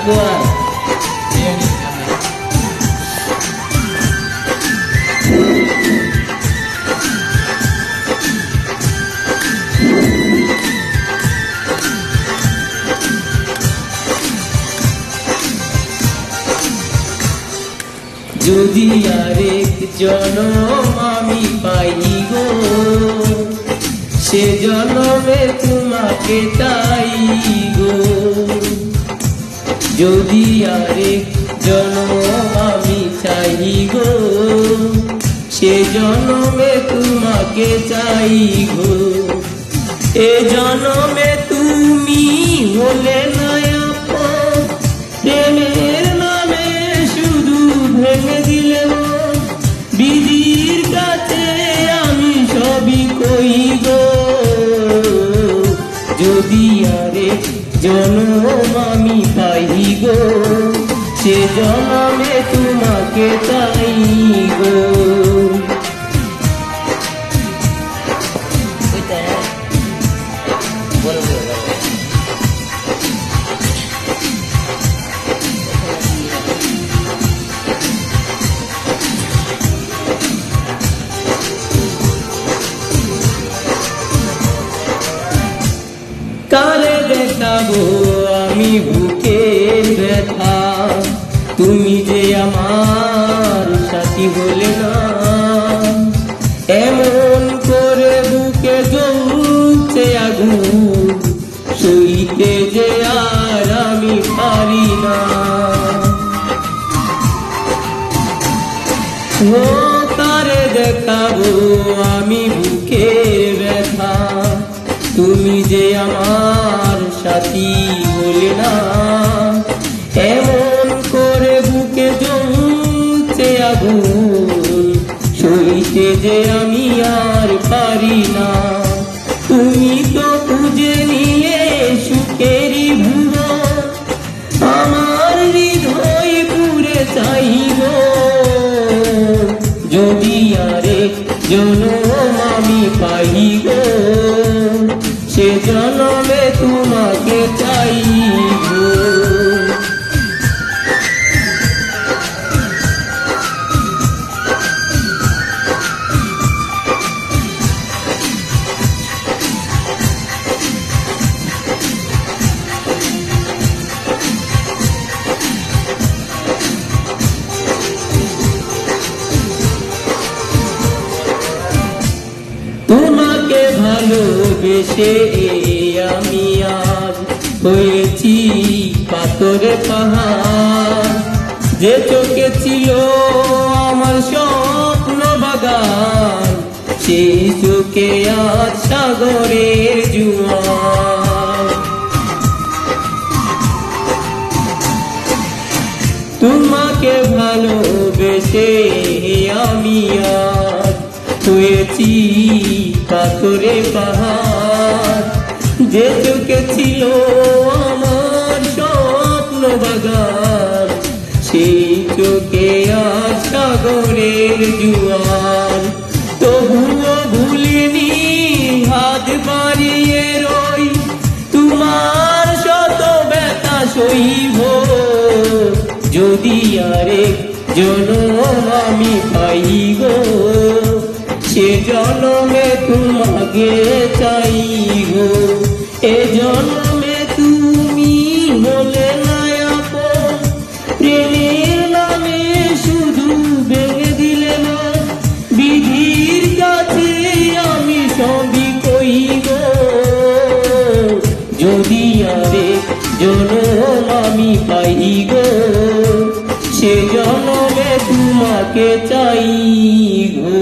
থাকবো আর। যদি আরেক জনম আমি পাই গো, সে জনমে তোমাকে চাই গো। যদি আরেক জনম আমি চাই গো, সে জনমে তোমাকে চাই গো। এ জনমে তুমি হলে না আপন, প্রেমের নামে শুধু ভেঙে দিলে মন। বিধির কাছে আমি সবই কই গো, যদি আরেক জনম আমি পাই গো, সে জনমে তোমাকে চাই গো। কারে দেখাবো আমি বুকের ব্যথা, তুমি যে আমার সাথী হলে না। এমন করে বুকে জ্বলছে আগুন, সইতে যে আর আমি পারি না। ও কারে দেখাবো আমি বুকের ব্যথা, তুমি যে আমার সাথী হলে না। এমন করে বুকে জ্বলছে আগুন, সইতে যে আমি আর পারি না। তুমি তো খুঁজে নিয়ে সুখেরই ভুবন, আমার হৃদয় পুরে চাইব। যদি আরেক জনম আমি পাই গো, সে জনমে তোমাকে চাই গো। তোমাকে ভালোবেসে আমি আজ হয়েছি পাথরে পাহাড়। যে চোখে ছিল আমার স্বপ্ন বাগান, সেই চোখে আজ সাগরের জোয়ার। তোমাকে ভালোবেসে আমি আজ হয়েছি পাথরে পাহাড়। যে চোখে ছিল আমার স্বপ্ন বাগান, সেই চোখে আজ সাগরের জোয়ার। তবুও ভুলিনি হাত বাড়িয়ে রই, তোমার শত ব্যথা সইব। যদি আরেক জনম আমি পাই গো, সে জনমে তোমাকে চাই গো। এ জনমে তুমি হলে না আপন, প্রেমের নামে শুধু ভেঙে দিলে না। বিধির কাছে আমি সবই কই গো, যদি আরেক জনম আমি পাই গো, সে জনমে তোমাকে চাই গো।